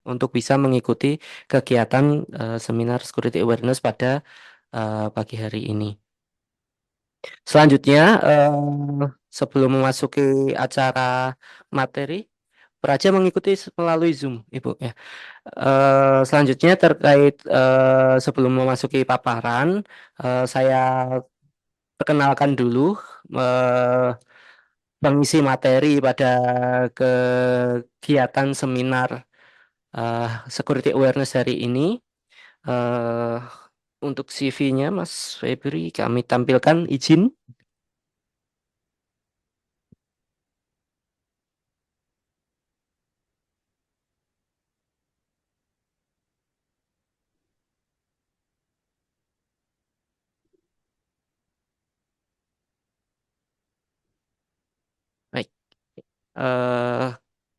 untuk bisa mengikuti kegiatan seminar Security Awareness pada pagi hari ini. Selanjutnya, sebelum memasuki acara materi, Praja mengikuti melalui Zoom, Ibu ya. Selanjutnya terkait sebelum memasuki paparan, saya perkenalkan dulu eh, pengisi materi pada kegiatan seminar Security Awareness hari ini. Eh, untuk CV-nya, Mas Febri, kami tampilkan izin. Baik. Eh,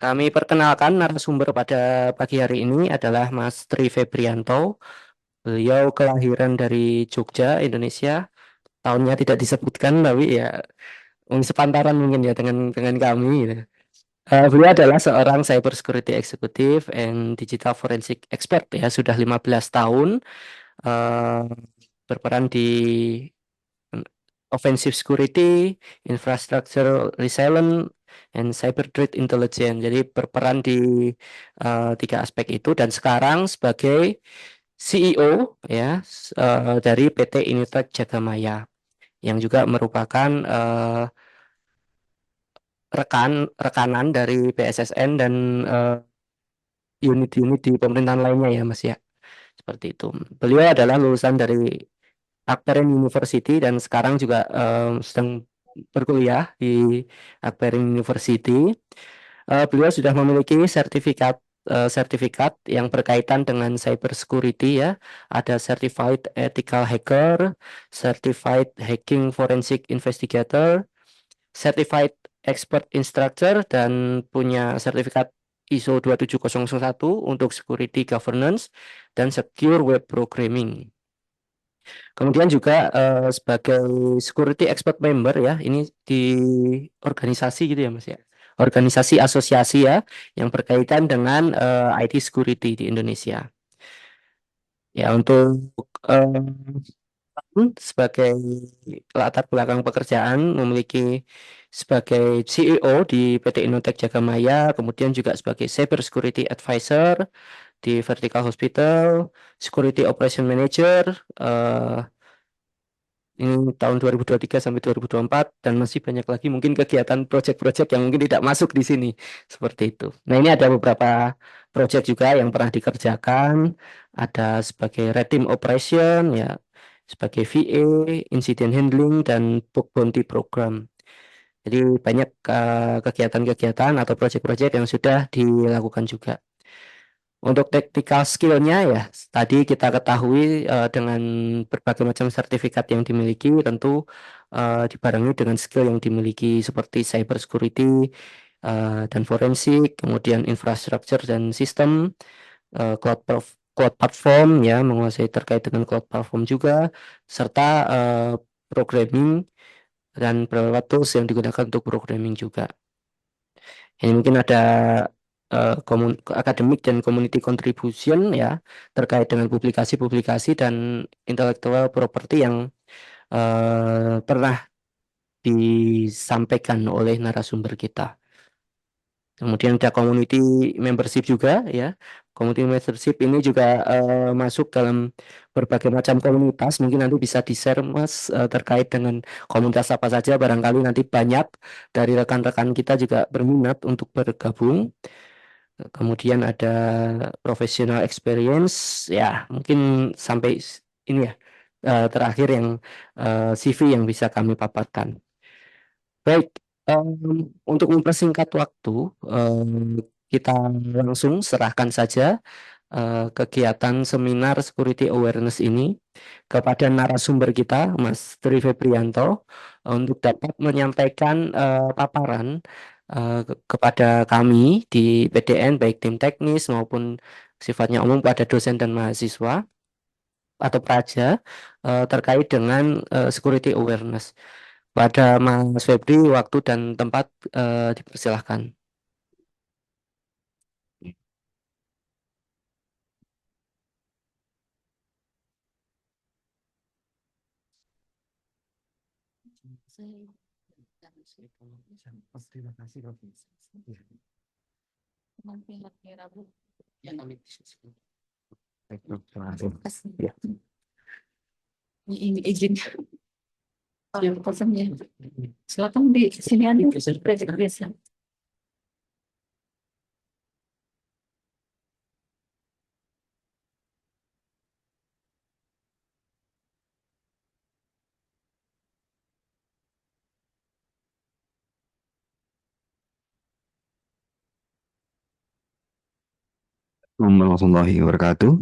Kami perkenalkan narasumber pada pagi hari ini adalah Mas Tri Febrianto. Beliau kelahiran dari Jogja, Indonesia. Tahunnya tidak disebutkan, tapi ya sepantaran mungkin ya dengan kami, gitu. Beliau adalah seorang cyber security executive and digital forensic expert ya, sudah 15 tahun eh, berperan di offensive security, infrastructure resilience, and cyber threat intelligence. Jadi berperan di tiga aspek itu dan sekarang sebagai CEO ya dari PT Initech Jagamaya yang juga merupakan rekanan dari BSSN dan eh, unit-unit di pemerintahan lainnya ya Mas ya. Seperti itu. Beliau adalah lulusan dari Akperen University dan sekarang juga sedang berkuliah di Akperen University. Beliau sudah memiliki sertifikat yang berkaitan dengan cyber security ya. Ada Certified Ethical Hacker, Certified Hacking Forensic Investigator, Certified Expert Instructor, dan punya sertifikat ISO 27001 untuk Security Governance dan Secure Web Programming. Kemudian juga sebagai security expert member ya, ini di organisasi gitu ya Mas ya. Organisasi asosiasi ya yang berkaitan dengan IT security di Indonesia. Ya untuk sebagai latar belakang pekerjaan memiliki sebagai CEO di PT Innotech Jagamaya, kemudian juga sebagai Cyber Security Advisor di Vertical Hospital, Security Operation Manager, eh, ini tahun 2023 sampai 2024 dan masih banyak lagi mungkin kegiatan proyek-proyek yang mungkin tidak masuk di sini seperti itu. Nah, ini ada beberapa proyek juga yang pernah dikerjakan, ada sebagai Red Team Operation ya, sebagai VA, Incident Handling dan Bug Bounty Program. Jadi banyak kegiatan-kegiatan atau proyek-proyek yang sudah dilakukan juga. Untuk technical skill-nya ya, tadi kita ketahui dengan berbagai macam sertifikat yang dimiliki, tentu dibarengi dengan skill yang dimiliki seperti cyber security dan forensik, kemudian infrastructure dan sistem, cloud platform ya, menguasai terkait dengan cloud platform juga, serta programming dan beberapa tools yang digunakan untuk programming juga. Ini mungkin ada akademik dan community contribution ya terkait dengan publikasi-publikasi dan intellectual property yang pernah disampaikan oleh narasumber kita. Kemudian ada community membership juga ya. Community membership ini juga masuk dalam berbagai macam komunitas. Mungkin nanti bisa di-share Mas terkait dengan komunitas apa saja. Barangkali nanti banyak dari rekan-rekan kita juga berminat untuk bergabung. Kemudian ada professional experience, ya mungkin sampai ini ya terakhir yang CV yang bisa kami paparkan. Baik, em, untuk mempersingkat waktu, kita langsung serahkan saja kegiatan seminar Security Awareness ini kepada narasumber kita, Mas Tri Febrianto, untuk dapat menyampaikan paparan kepada kami di PDN, baik tim teknis maupun sifatnya umum pada dosen dan mahasiswa atau praja terkait dengan Security Awareness. Pada Mas Febri, waktu dan tempat dipersilahkan. Terima kasih, Robi. Ya, kami diskusi. Baik, Prof. Terima kasih. Ya. Ini izin yang pesannya. Silakan di sini aja. Biasa. Assalamualaikum warahmatullahi wabarakatuh.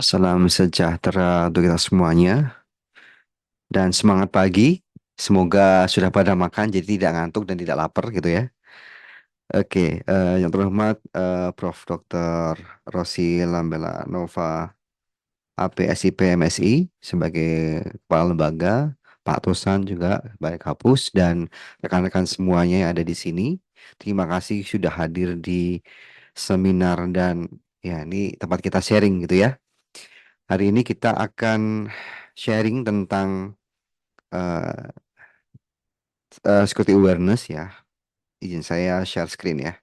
Salam sejahtera untuk kita semuanya dan semangat pagi. Semoga sudah pada makan jadi tidak ngantuk dan tidak lapar gitu ya. Oke, yang terhormat Prof. Dr. Rosi Lambela Nova APSIP MSI sebagai kepala lembaga, Pak Tosan juga sebagai kapus dan rekan-rekan semuanya yang ada di sini. Terima kasih sudah hadir di seminar dan ya ini tempat kita sharing gitu ya. Hari ini kita akan sharing tentang uh, security awareness ya. Izin saya share screen ya.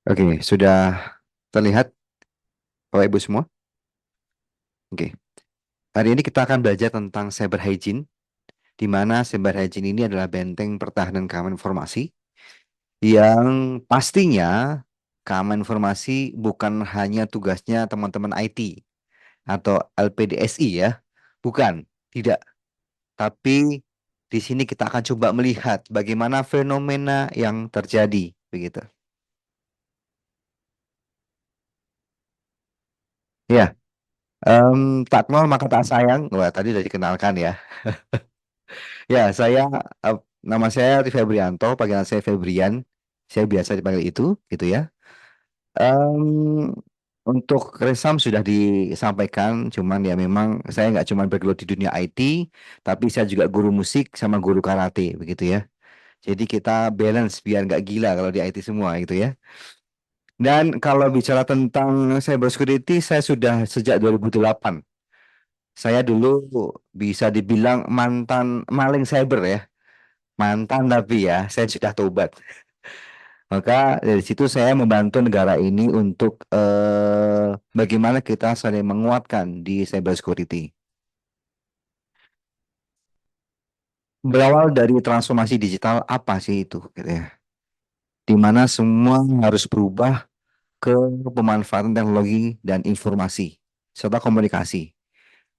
Oke, sudah terlihat Bapak Ibu semua? Oke. Hari ini kita akan belajar tentang cyber hygiene, di mana cyber hygiene ini adalah benteng pertahanan keamanan informasi yang pastinya keamanan informasi bukan hanya tugasnya teman-teman IT atau LPDSI ya. Bukan, tidak. Tapi di sini kita akan coba melihat bagaimana fenomena yang terjadi, begitu. Ya, tak kenal maka tak sayang. Wah, tadi sudah dikenalkan ya. Ya, nama saya Ati Febrianto, panggilan saya Febrian. Saya biasa dipanggil itu, gitu ya. Em, untuk Resam sudah disampaikan, cuman ya memang saya nggak cuma bergelut di dunia IT, tapi saya juga guru musik sama guru karate, begitu ya. Jadi kita balance biar nggak gila kalau di IT semua gitu ya. Dan kalau bicara tentang cyber security, saya sudah sejak 2008. Saya dulu bisa dibilang mantan maling cyber ya. Mantan tapi ya, saya sudah tobat. Maka dari situ saya membantu negara ini untuk bagaimana kita saling menguatkan di cyber security. Berawal dari transformasi digital apa sih itu gitu ya. Di mana semua harus berubah ke pemanfaatan teknologi dan informasi serta komunikasi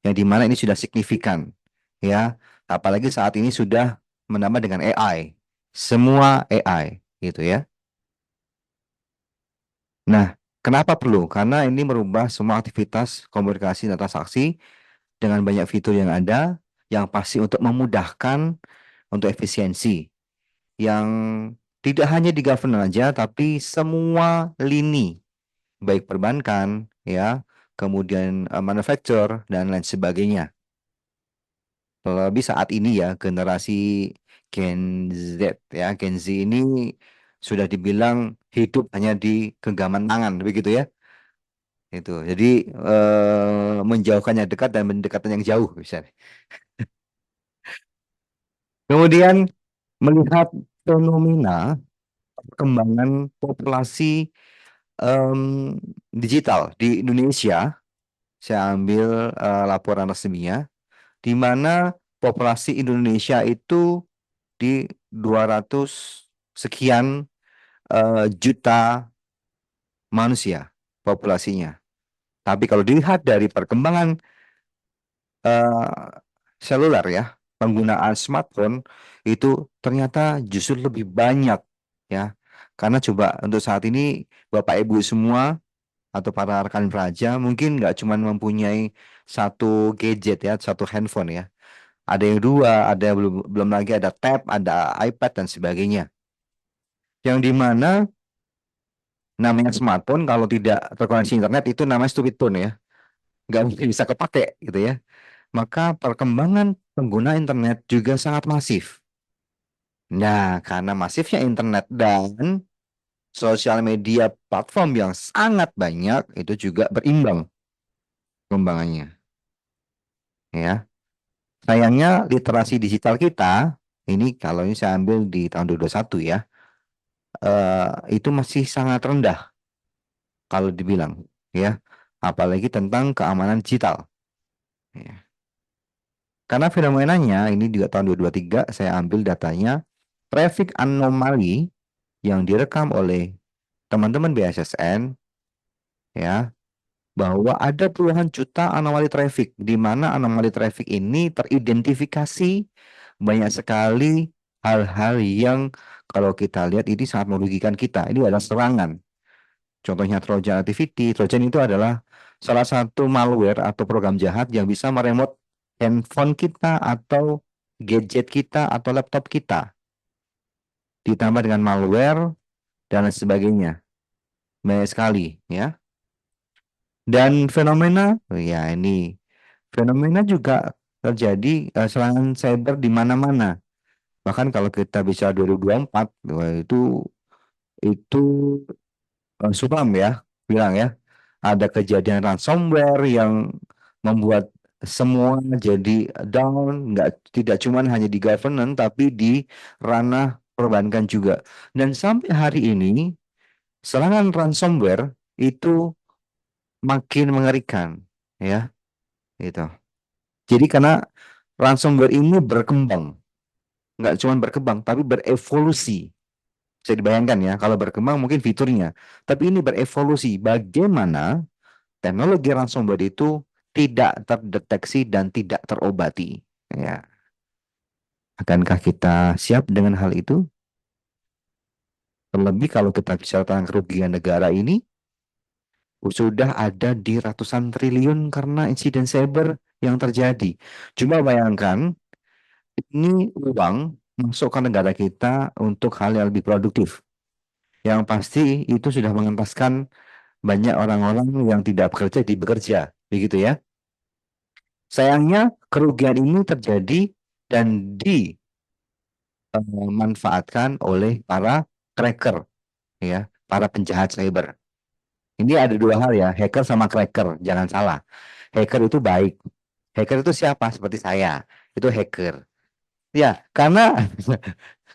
yang dimana ini sudah signifikan ya, apalagi saat ini sudah menambah dengan AI, semua AI gitu ya. Nah, kenapa perlu? Karena ini merubah semua aktivitas komunikasi dan transaksi dengan banyak fitur yang ada yang pasti untuk memudahkan untuk efisiensi yang tidak hanya di government aja tapi semua lini baik perbankan, ya, kemudian manufacture dan lain sebagainya. Terlebih saat ini ya generasi Gen Z ya, Gen Z ini sudah dibilang hidup hanya di genggaman tangan, begitu ya. Itu. Jadi menjauhkannya dekat dan mendekatkan yang jauh misalnya. Kemudian melihat fenomena perkembangan populasi digital di Indonesia. Saya ambil laporan resminya, di mana populasi Indonesia itu di 200 sekian juta manusia populasinya. Tapi kalau dilihat dari perkembangan eh, seluler ya, penggunaan smartphone itu ternyata justru lebih banyak ya. Karena coba untuk saat ini Bapak Ibu semua atau para rekan pelajar mungkin nggak cuma mempunyai satu gadget ya, satu handphone ya. Ada yang dua, ada yang belum belum lagi ada tab, ada iPad dan sebagainya. Yang dimana namanya smartphone kalau tidak terkoneksi internet itu namanya stupid phone ya, nggak mungkin bisa kepake gitu ya. Maka perkembangan pengguna internet juga sangat masif. Nah, karena masifnya internet dan sosial media platform yang sangat banyak, itu juga berimbang perkembangannya. Ya, sayangnya literasi digital kita, ini kalau ini saya ambil di tahun 2021 ya, itu masih sangat rendah kalau dibilang, ya. Apalagi tentang keamanan digital. Ya. Karena fenomenanya, ini juga tahun 2023 saya ambil datanya, traffic anomali yang direkam oleh teman-teman BSSN, ya, bahwa ada puluhan juta anomali traffic, di mana anomali traffic ini teridentifikasi banyak sekali hal-hal yang kalau kita lihat ini sangat merugikan kita. Ini adalah serangan. Contohnya Trojan Activity. Trojan itu adalah salah satu malware atau program jahat yang bisa meremote handphone kita atau gadget kita atau laptop kita. Ditambah dengan malware dan lain sebagainya. Banyak sekali, ya. Dan fenomena, oh ya ini fenomena juga terjadi, serangan cyber di mana-mana. Bahkan kalau kita bicara 2024, wah, itu suram ya, bilang ya. Ada kejadian ransomware yang membuat semua jadi down, tidak cuma hanya di governance tapi di ranah perbankan juga. Dan sampai hari ini serangan ransomware itu makin mengerikan, ya, gitu. Jadi karena ransomware ini berkembang, nggak cuma berkembang, tapi berevolusi. Bisa dibayangkan ya, kalau berkembang mungkin fiturnya, tapi ini berevolusi. Bagaimana teknologi ransomware itu tidak terdeteksi dan tidak terobati? Ya, akankah kita siap dengan hal itu? Terlebih kalau kita bicara tentang kerugian negara ini, sudah ada di ratusan triliun karena insiden cyber yang terjadi. Coba bayangkan, ini uang masuk ke negara kita untuk hal yang lebih produktif. Yang pasti itu sudah mengentaskan banyak orang-orang yang tidak bekerja di bekerja, begitu ya. Sayangnya kerugian ini terjadi dan dimanfaatkan oleh para cracker, ya, para penjahat cyber. Ini ada dua hal ya, hacker sama cracker, jangan salah. Hacker itu baik. Hacker itu siapa? Seperti saya, itu hacker. Ya, karena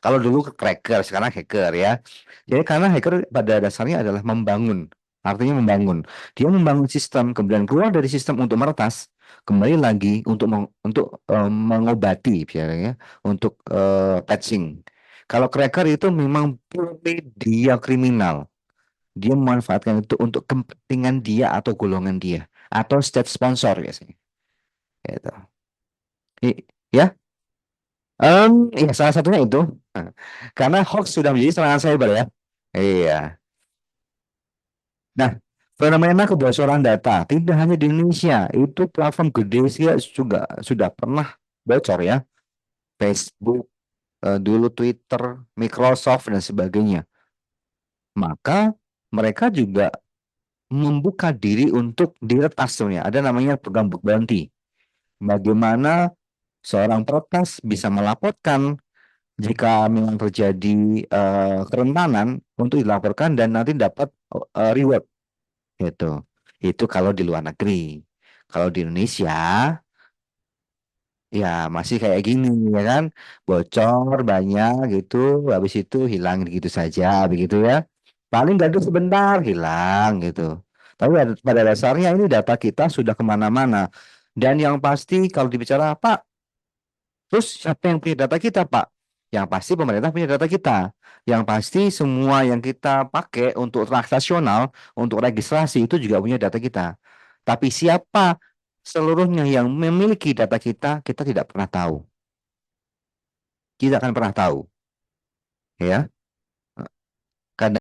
kalau dulu cracker, sekarang hacker ya. Jadi karena hacker pada dasarnya adalah membangun, artinya membangun. Dia membangun sistem, kemudian keluar dari sistem untuk meretas, kembali lagi untuk mengobati, ya, untuk patching. Kalau cracker itu memang purely dia kriminal. Dia memanfaatkan itu untuk kepentingan dia atau golongan dia atau state sponsor biasanya. Gitu. Ya. Ya salah satunya itu. Nah, karena hoax sudah menjadi serangan cyber ya. Iya. Nah, fenomena kebocoran data tidak hanya di Indonesia, itu platform gede sih ya juga sudah pernah bocor ya. Facebook, dulu Twitter, Microsoft dan sebagainya. Maka mereka juga membuka diri untuk diretas sebenarnya. Ada namanya program bug bounty. Bagaimana seorang peretas bisa melaporkan jika memang terjadi kerentanan untuk dilaporkan dan nanti dapat reward gitu. Itu kalau di luar negeri. Kalau di Indonesia ya masih kayak gini ya kan, bocor banyak gitu, habis itu hilang gitu saja begitu ya. Paling gaduh sebentar hilang gitu. Tapi pada dasarnya ini data kita sudah kemana-mana. Dan yang pasti kalau dibicara Pak, terus siapa yang punya data kita, Pak? Yang pasti pemerintah punya data kita. Yang pasti semua yang kita pakai untuk transaksional, untuk registrasi itu juga punya data kita. Tapi siapa seluruhnya yang memiliki data kita tidak pernah tahu. Kita akan pernah tahu, ya.